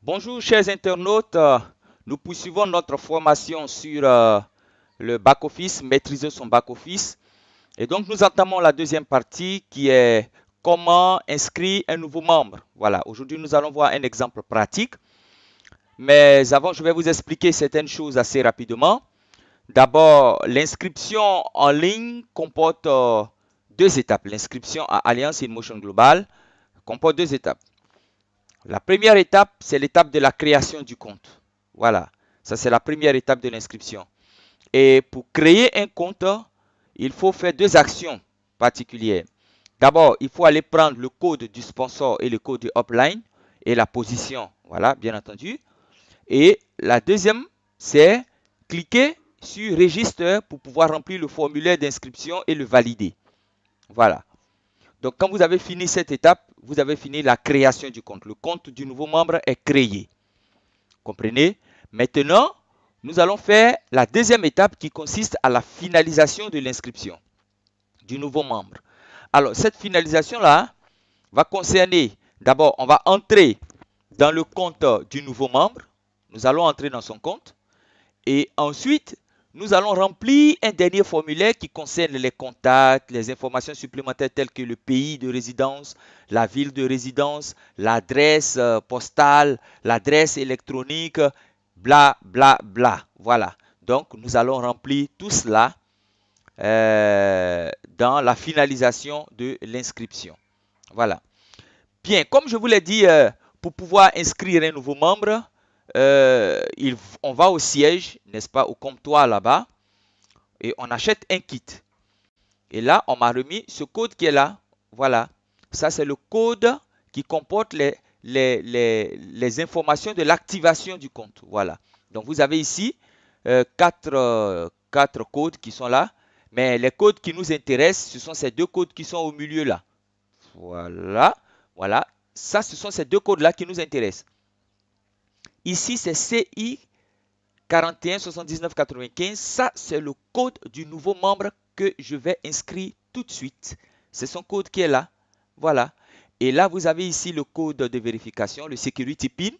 Bonjour chers internautes, nous poursuivons notre formation sur le back-office, maîtriser son back-office. Et donc nous entamons la deuxième partie qui est comment inscrire un nouveau membre. Voilà, aujourd'hui nous allons voir un exemple pratique. Mais avant, je vais vous expliquer certaines choses assez rapidement. D'abord, l'inscription en ligne comporte deux étapes. L'inscription à Alliance InMotion Global comporte deux étapes. La première étape, c'est l'étape de la création du compte. Voilà, ça c'est la première étape de l'inscription. Et pour créer un compte, il faut faire deux actions particulières. D'abord, il faut aller prendre le code du sponsor et le code du upline et la position. Voilà, bien entendu. Et la deuxième, c'est cliquer sur Register pour pouvoir remplir le formulaire d'inscription et le valider. Voilà. Donc, quand vous avez fini cette étape, vous avez fini la création du compte. Le compte du nouveau membre est créé. Comprenez? Maintenant, nous allons faire la deuxième étape qui consiste à la finalisation de l'inscription du nouveau membre. Alors, cette finalisation-là va concerner, d'abord, on va entrer dans le compte du nouveau membre. Nous allons entrer dans son compte. Et ensuite, nous allons remplir un dernier formulaire qui concerne les contacts, les informations supplémentaires telles que le pays de résidence, la ville de résidence, l'adresse postale, l'adresse électronique, bla bla bla. Voilà. Donc, nous allons remplir tout cela dans la finalisation de l'inscription. Voilà. Bien, comme je vous l'ai dit, pour pouvoir inscrire un nouveau membre, on va au siège, n'est-ce pas, au comptoir là-bas, et on achète un kit. Et là, on m'a remis ce code qui est là. Voilà. Ça, c'est le code qui comporte les informations de l'activation du compte. Voilà. Donc, vous avez ici quatre codes qui sont là. Mais les codes qui nous intéressent, ce sont ces deux codes qui sont au milieu là. Voilà. Voilà. Ça, ce sont ces deux codes-là qui nous intéressent. Ici, c'est CI 41 79 95. Ça, c'est le code du nouveau membre que je vais inscrire tout de suite. C'est son code qui est là. Voilà. Et là, vous avez ici le code de vérification, le security pin,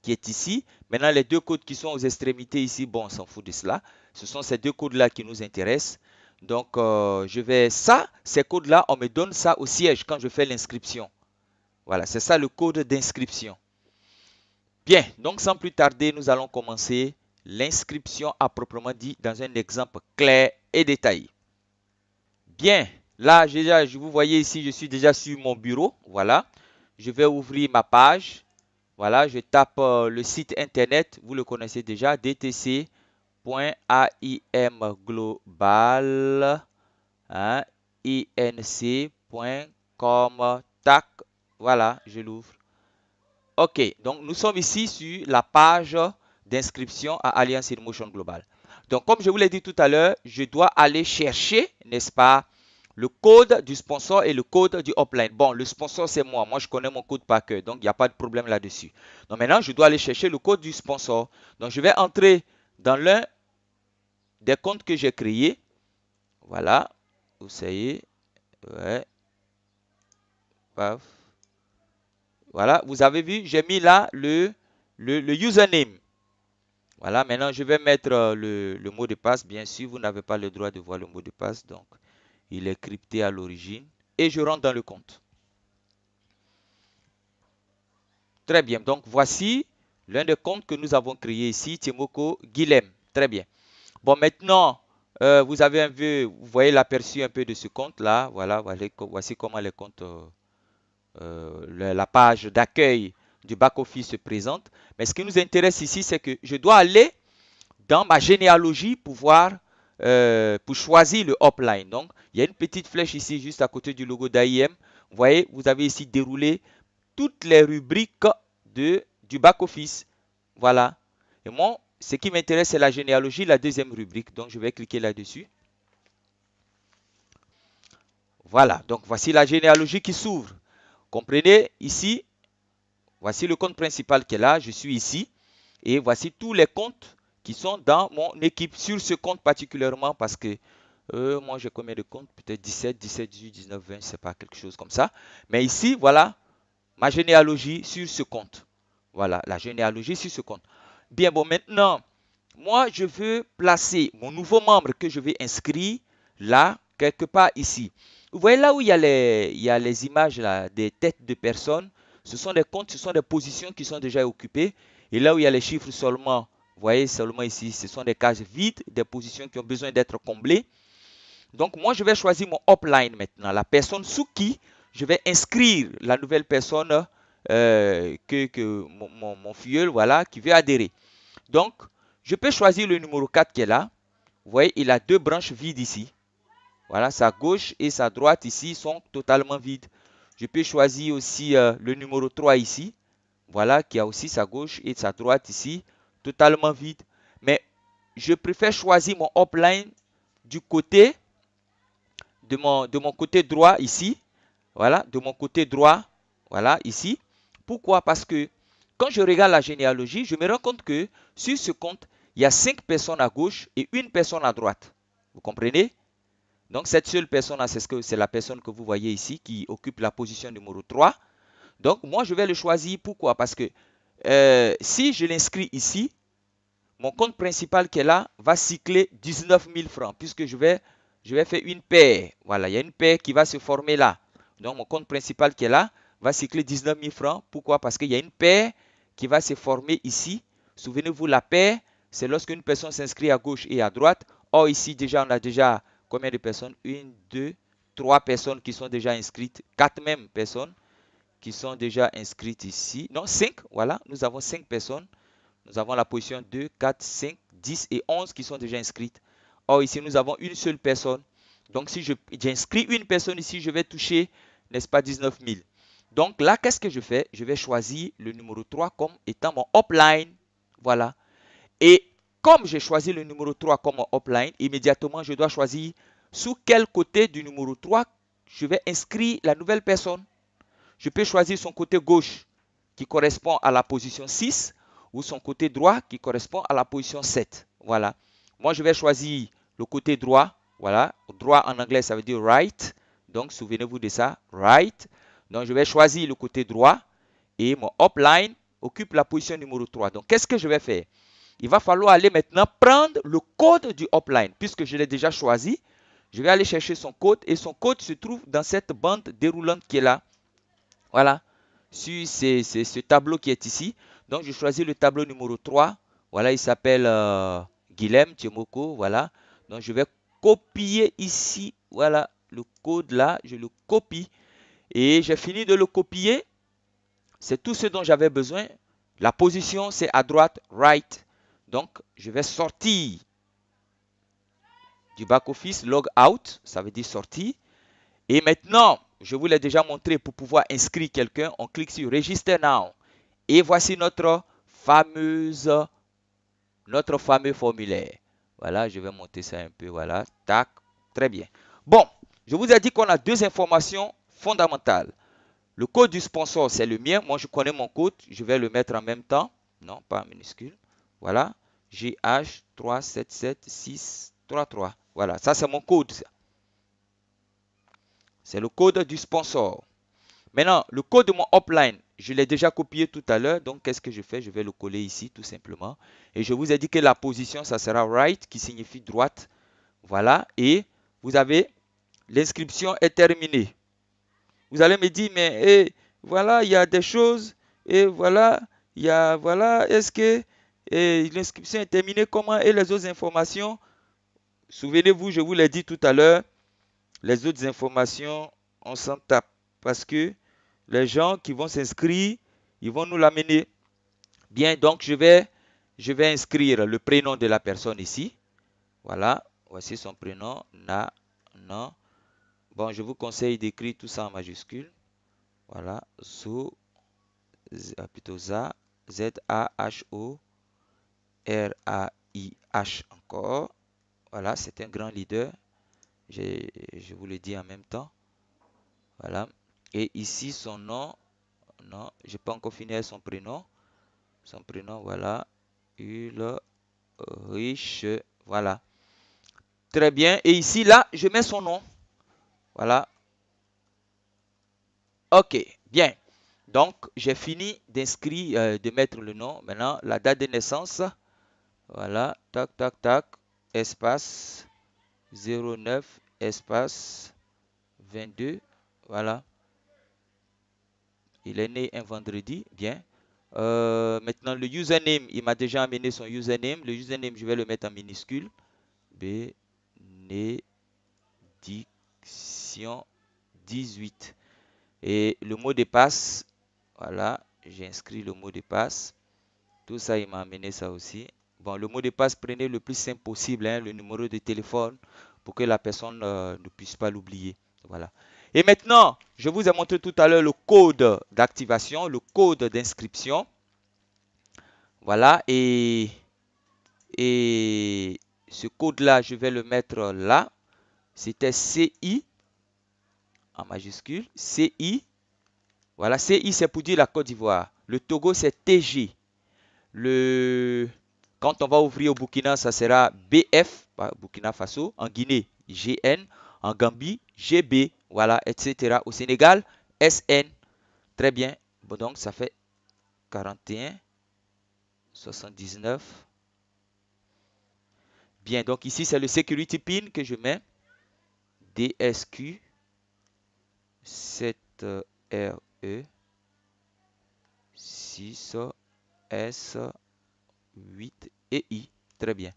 qui est ici. Maintenant, les deux codes qui sont aux extrémités ici, bon, on s'en fout de cela. Ce sont ces deux codes-là qui nous intéressent. Donc, je vais ça, ces codes-là, on me donne ça au siège quand je fais l'inscription. Voilà, c'est ça le code d'inscription. Bien, donc sans plus tarder, nous allons commencer l'inscription à proprement dit dans un exemple clair et détaillé. Bien, là, déjà, vous voyez ici, je suis déjà sur mon bureau. Voilà, je vais ouvrir ma page. Voilà, je tape le site internet, vous le connaissez déjà, dtc.aimglobal, hein, inc.com, tac, voilà, je l'ouvre. Ok, donc nous sommes ici sur la page d'inscription à Alliance InMotion Global. Donc, comme je vous l'ai dit tout à l'heure, je dois aller chercher, n'est-ce pas, le code du sponsor et le code du upline. Bon, le sponsor, c'est moi. Moi, je connais mon code par cœur, donc il n'y a pas de problème là-dessus. Donc, maintenant, je dois aller chercher le code du sponsor. Donc, je vais entrer dans l'un des comptes que j'ai créés. Voilà, vous savez, ouais, paf. Voilà, vous avez vu, j'ai mis là le username. Voilà, maintenant je vais mettre le mot de passe. Bien sûr, vous n'avez pas le droit de voir le mot de passe, donc il est crypté à l'origine. Et je rentre dans le compte. Très bien, donc voici l'un des comptes que nous avons créé ici, Timoko Guilhem. Très bien. Bon, maintenant, vous avez un peu, vous voyez l'aperçu un peu de ce compte-là. Voilà, voici comment les comptes, la page d'accueil du back-office se présente. Mais ce qui nous intéresse ici, c'est que je dois aller dans ma généalogie pour choisir le upline. Donc, il y a une petite flèche ici juste à côté du logo d'AIM. Vous voyez, vous avez ici déroulé toutes les rubriques du back-office. Voilà. Et moi, ce qui m'intéresse, c'est la généalogie, la deuxième rubrique. Donc, je vais cliquer là-dessus. Voilà. Donc, voici la généalogie qui s'ouvre. Comprenez, ici, voici le compte principal qui est là. Je suis ici. Et voici tous les comptes qui sont dans mon équipe sur ce compte particulièrement parce que moi j'ai combien de comptes? Peut-être 17, 17, 18, 19, 20, c'est pas quelque chose comme ça. Mais ici, voilà ma généalogie sur ce compte. Voilà, la généalogie sur ce compte. Bien, bon, maintenant, moi, je veux placer mon nouveau membre que je vais inscrire là, quelque part ici. Vous voyez là où il y a les images là, des têtes de personnes. Ce sont des comptes, ce sont des positions qui sont déjà occupées. Et là où il y a les chiffres seulement, vous voyez seulement ici, ce sont des cases vides, des positions qui ont besoin d'être comblées. Donc, moi, je vais choisir mon upline maintenant, la personne sous qui je vais inscrire la nouvelle personne que mon filleul, voilà, qui veut adhérer. Donc, je peux choisir le numéro 4 qui est là. Vous voyez, il a deux branches vides ici. Voilà, sa gauche et sa droite ici sont totalement vides. Je peux choisir aussi le numéro 3 ici. Voilà, qui a aussi sa gauche et sa droite ici, totalement vide. Mais je préfère choisir mon upline du côté de mon côté droit ici. Voilà, de mon côté droit, voilà, ici. Pourquoi? Parce que quand je regarde la généalogie, je me rends compte que sur ce compte, il y a 5 personnes à gauche et une personne à droite. Vous comprenez? Donc cette seule personne, c'est la personne que vous voyez ici qui occupe la position numéro 3. Donc moi, je vais le choisir. Pourquoi? Parce que si je l'inscris ici, mon compte principal qui est là va cycler 19 000 francs puisque je vais faire une paire. Voilà, il y a une paire qui va se former là. Donc mon compte principal qui est là va cycler 19 000 francs. Pourquoi? Parce qu'il y a une paire qui va se former ici. Souvenez-vous, la paire, c'est lorsqu'une personne s'inscrit à gauche et à droite. Or ici, déjà, on a déjà combien de personnes? Une, deux, trois personnes qui sont déjà inscrites. Quatre mêmes personnes qui sont déjà inscrites ici. Non, cinq, voilà. Nous avons 5 personnes. Nous avons la position 2, 4, 5, 10 et 11 qui sont déjà inscrites. Or, ici, nous avons une seule personne. Donc, si j'inscris une personne ici, je vais toucher, n'est-ce pas, 19 000. Donc là, qu'est-ce que je fais? Je vais choisir le numéro 3 comme étant mon upline. Voilà. Et comme j'ai choisi le numéro 3 comme mon upline, immédiatement, je dois choisir sous quel côté du numéro 3 je vais inscrire la nouvelle personne. Je peux choisir son côté gauche qui correspond à la position 6 ou son côté droit qui correspond à la position 7. Voilà. Moi, je vais choisir le côté droit. Voilà. Droit en anglais, ça veut dire right. Donc, souvenez-vous de ça. Right. Donc, je vais choisir le côté droit et mon upline occupe la position numéro 3. Donc, qu'est-ce que je vais faire? Il va falloir aller maintenant prendre le code du upline puisque je l'ai déjà choisi. Je vais aller chercher son code et son code se trouve dans cette bande déroulante qui est là. Voilà, sur ce tableau qui est ici. Donc, je choisis le tableau numéro 3. Voilà, il s'appelle Guilhem Tiemoko. Voilà. Donc, je vais copier ici. Voilà, le code là. Je le copie. Et j'ai fini de le copier. C'est tout ce dont j'avais besoin. La position, c'est à droite, right. Donc, je vais sortir du back-office, log out. Ça veut dire sortir. Et maintenant, je vous l'ai déjà montré, pour pouvoir inscrire quelqu'un, on clique sur Register Now. Et voici notre fameux formulaire. Voilà, je vais monter ça un peu. Voilà, tac, très bien. Bon, je vous ai dit qu'on a deux informations fondamentales. Le code du sponsor, c'est le mien. Moi, je connais mon code. Je vais le mettre en même temps. Non, pas en minuscule. Voilà, GH377633. Voilà, ça c'est mon code. C'est le code du sponsor. Maintenant, le code de mon upline, je l'ai déjà copié tout à l'heure. Donc, qu'est-ce que je fais? Je vais le coller ici, tout simplement. Et je vous ai dit que la position, ça sera right, qui signifie droite. Voilà. Et vous avez, l'inscription est terminée. Vous allez me dire, mais voilà, il y a des choses. Et voilà, est-ce que l'inscription est terminée? Comment? Et les autres informations? Souvenez-vous, je vous l'ai dit tout à l'heure. Les autres informations, on s'en tape. Parce que les gens qui vont s'inscrire, ils vont nous l'amener. Bien, donc je vais inscrire le prénom de la personne ici. Voilà, voici son prénom. Non. Bon, je vous conseille d'écrire tout ça en majuscule. Voilà, plutôt Z-A-H-O-R-A-I-H encore. Voilà, c'est un grand leader. Je vous le dis en même temps. Voilà. Et ici, son nom. Non, je n'ai pas encore fini avec son prénom. Son prénom, voilà. Ulrich. Voilà. Très bien. Et ici, là, je mets son nom. Voilà. OK. Bien. Donc, j'ai fini d'inscrire, de mettre le nom. Maintenant, la date de naissance. Voilà, tac, tac, tac, espace 09, espace 22. Voilà, il est né un vendredi. Bien. Maintenant, le username, il m'a déjà amené son username. Le username, je vais le mettre en minuscule. Bénédiction 18. Et le mot de passe, voilà, j'ai inscrit le mot de passe. Tout ça, il m'a amené ça aussi. Bon, le mot de passe, prenez le plus simple possible, hein, le numéro de téléphone, pour que la personne ne puisse pas l'oublier. Voilà. Et maintenant, je vous ai montré tout à l'heure le code d'activation, le code d'inscription. Voilà. Et ce code-là, je vais le mettre là. C'était CI en majuscule. CI. Voilà, CI, c'est pour dire la Côte d'Ivoire. Le Togo, c'est TG. Quand on va ouvrir au Burkina, ça sera BF, Burkina Faso. En Guinée, GN. En Gambie, GB. Voilà, etc. Au Sénégal, SN. Très bien. Bon, donc, ça fait 41, 79. Bien, donc ici, c'est le security pin que je mets. DSQ 7RE 6S 8 et I. Très bien.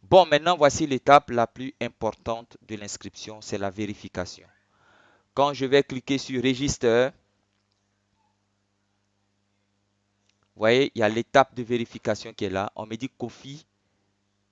Bon, maintenant, voici l'étape la plus importante de l'inscription, c'est la vérification. Quand je vais cliquer sur Register, vous voyez, il y a l'étape de vérification qui est là. On me dit Kofi,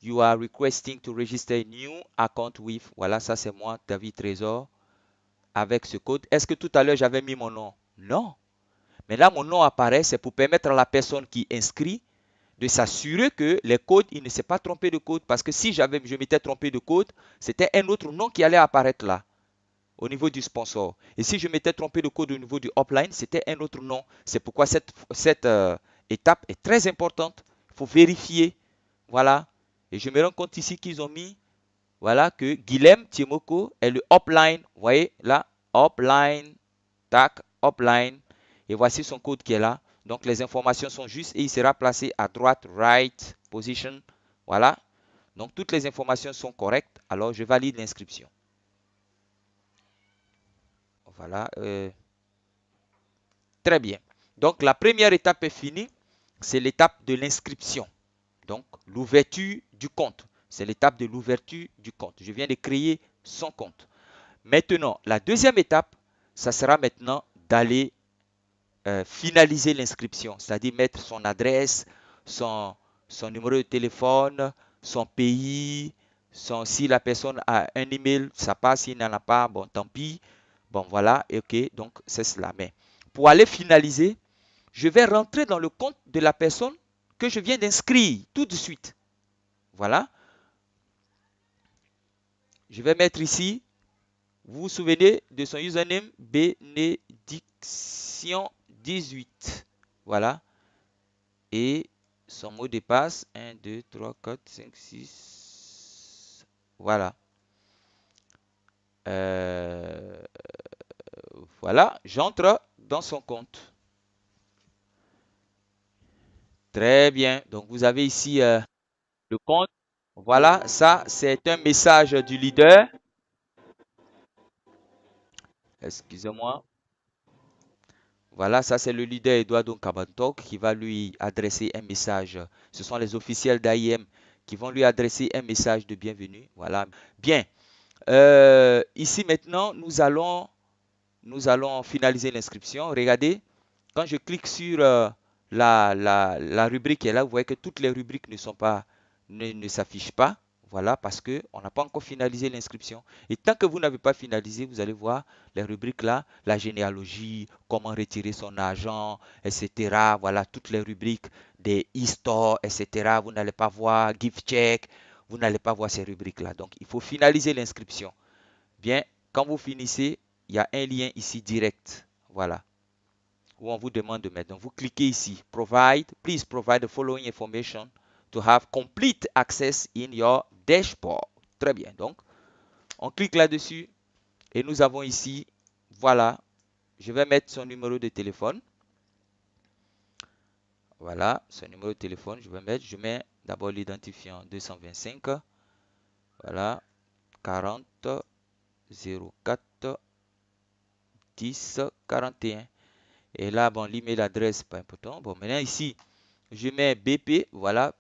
you are requesting to register a new account with. Voilà, ça c'est moi, David Trésor, avec ce code. Est-ce que tout à l'heure j'avais mis mon nom? Non. Mais là, mon nom apparaît, c'est pour permettre à la personne qui inscrit de s'assurer que les codes, il ne s'est pas trompé de code. Parce que si je m'étais trompé de code, c'était un autre nom qui allait apparaître là, au niveau du sponsor. Et si je m'étais trompé de code au niveau du upline, c'était un autre nom. C'est pourquoi cette étape est très importante. Il faut vérifier. Voilà. Et je me rends compte ici qu'ils ont mis, voilà, que Guilhem Timoko est le upline. Vous voyez là, upline, tac, upline. Et voici son code qui est là. Donc les informations sont justes et il sera placé à droite, right, position. Voilà. Donc toutes les informations sont correctes. Alors je valide l'inscription. Voilà. Très bien. Donc la première étape est finie. C'est l'étape de l'inscription. Donc l'ouverture du compte. C'est l'étape de l'ouverture du compte. Je viens de créer son compte. Maintenant, la deuxième étape, ça sera maintenant d'aller finaliser l'inscription, c'est-à-dire mettre son adresse, son numéro de téléphone, son pays, si la personne a un email, ça passe, s'il n'en a pas, bon, tant pis. Bon, voilà, ok, donc c'est cela. Mais pour aller finaliser, je vais rentrer dans le compte de la personne que je viens d'inscrire tout de suite. Voilà. Je vais mettre ici, vous vous souvenez de son username, bénédiction18. Voilà. Et son mot de passe, 1, 2, 3, 4, 5, 6. Voilà. Voilà, j'entre dans son compte. Très bien. Donc, vous avez ici le compte. Voilà, ça, c'est un message du leader. Excusez-moi. Voilà, ça, c'est le leader Eduardo Kabantok qui va lui adresser un message. Ce sont les officiels d'AIM qui vont lui adresser un message de bienvenue. Voilà. Bien. Ici, maintenant, nous allons finaliser l'inscription. Regardez, quand je clique sur la rubrique qui est là, vous voyez que toutes les rubriques ne s'affichent pas. Voilà, parce qu'on n'a pas encore finalisé l'inscription. Et tant que vous n'avez pas finalisé, vous allez voir les rubriques là, la généalogie, comment retirer son argent, etc. Voilà, toutes les rubriques des e-store, etc. Vous n'allez pas voir gift check, vous n'allez pas voir ces rubriques là. Donc, il faut finaliser l'inscription. Bien, quand vous finissez, il y a un lien ici direct. Voilà. Où on vous demande de mettre. Donc, vous cliquez ici. Please provide the following information to have complete access in your dashboard. Très bien. Donc, on clique là-dessus et nous avons ici, voilà, je vais mettre son numéro de téléphone. Voilà, son numéro de téléphone, je mets d'abord l'identifiant 225. Voilà, 40 04 10 41. Et là, bon, l'email adresse, pas important. Bon, maintenant ici, je mets BP, voilà,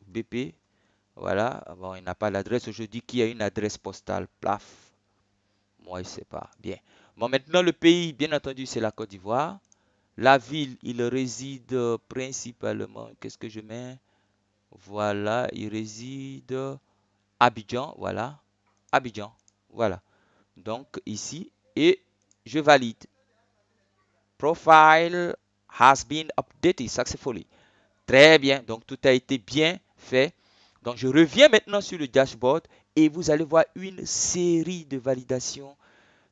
BP, voilà. Bon, il n'a pas l'adresse. Je dis qu'il y a une adresse postale, plaf. Moi, je ne sais pas. Bien. Bon, maintenant, le pays, bien entendu, c'est la Côte d'Ivoire. La ville, il réside principalement, qu'est-ce que je mets? Voilà, il réside à Abidjan, voilà. Abidjan, voilà. Donc, ici, et je valide. Profile has been updated successfully. Très bien, donc tout a été bien fait. Donc je reviens maintenant sur le dashboard et vous allez voir une série de validations,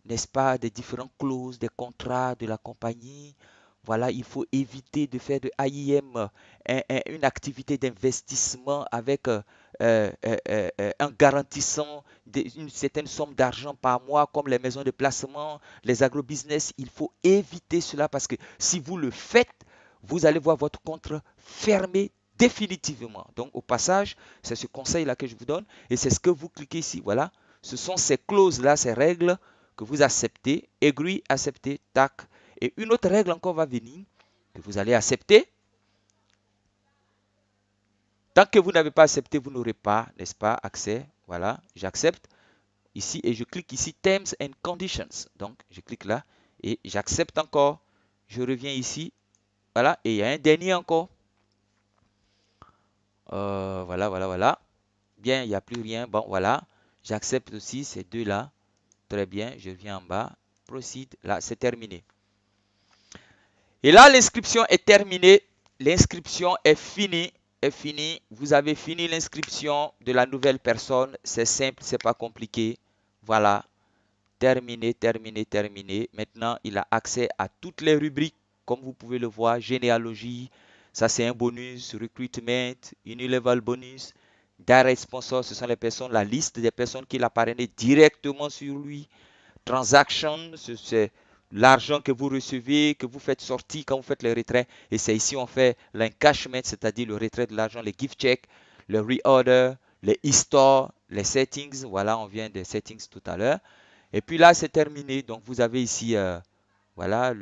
n'est-ce pas, des différentes clauses, des contrats de la compagnie. Voilà, il faut éviter de faire de AIM une activité d'investissement avec un garantissant une certaine somme d'argent par mois, comme les maisons de placement, les agrobusiness. Il faut éviter cela parce que si vous le faites, vous allez voir votre compte fermé définitivement. Donc, au passage, c'est ce conseil-là que je vous donne et c'est ce que vous cliquez ici. Voilà, ce sont ces clauses-là, ces règles que vous acceptez, agree, accepter, tac. Et une autre règle encore va venir que vous allez accepter. Tant que vous n'avez pas accepté, vous n'aurez pas, n'est-ce pas, accès. Voilà, j'accepte ici et je clique ici Terms and Conditions. Donc, je clique là et j'accepte encore. Je reviens ici. Voilà, et il y a un dernier encore. Voilà, voilà, voilà. Bien, il n'y a plus rien. Bon, voilà. J'accepte aussi ces deux-là. Très bien, je viens en bas. Proceed. Là, c'est terminé. Et là, l'inscription est terminée. L'inscription est finie. Est finie. Vous avez fini l'inscription de la nouvelle personne. C'est simple, c'est pas compliqué. Voilà. Terminé, terminé, terminé. Maintenant, il a accès à toutes les rubriques. Comme vous pouvez le voir, généalogie. Ça, c'est un bonus. Recruitment, unilevel bonus. Direct sponsor, ce sont les personnes, la liste des personnes qui l'appartiennent directement sur lui. Transaction, c'est l'argent que vous recevez, que vous faites sortir quand vous faites le retrait. Et c'est ici on fait l'encashment, c'est-à-dire le retrait de l'argent, les gift checks, le reorder, les e-store, les settings. Voilà, on vient des settings tout à l'heure. Et puis là, c'est terminé. Donc, vous avez ici, voilà,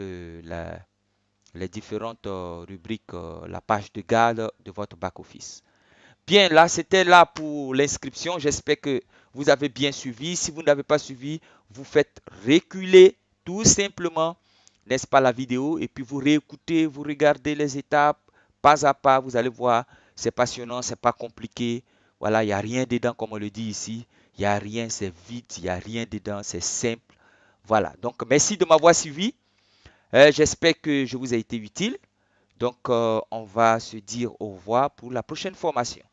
les différentes rubriques, la page de garde de votre back-office. Bien, là, c'était là pour l'inscription. J'espère que vous avez bien suivi. Si vous n'avez pas suivi, vous faites reculer tout simplement, n'est-ce pas, la vidéo. Et puis, vous réécoutez, vous regardez les étapes pas à pas. Vous allez voir, c'est passionnant, c'est pas compliqué. Voilà, il n'y a rien dedans, comme on le dit ici. Il n'y a rien, c'est vite, il n'y a rien dedans, c'est simple. Voilà, donc merci de m'avoir suivi. J'espère que je vous ai été utile. Donc, on va se dire au revoir pour la prochaine formation.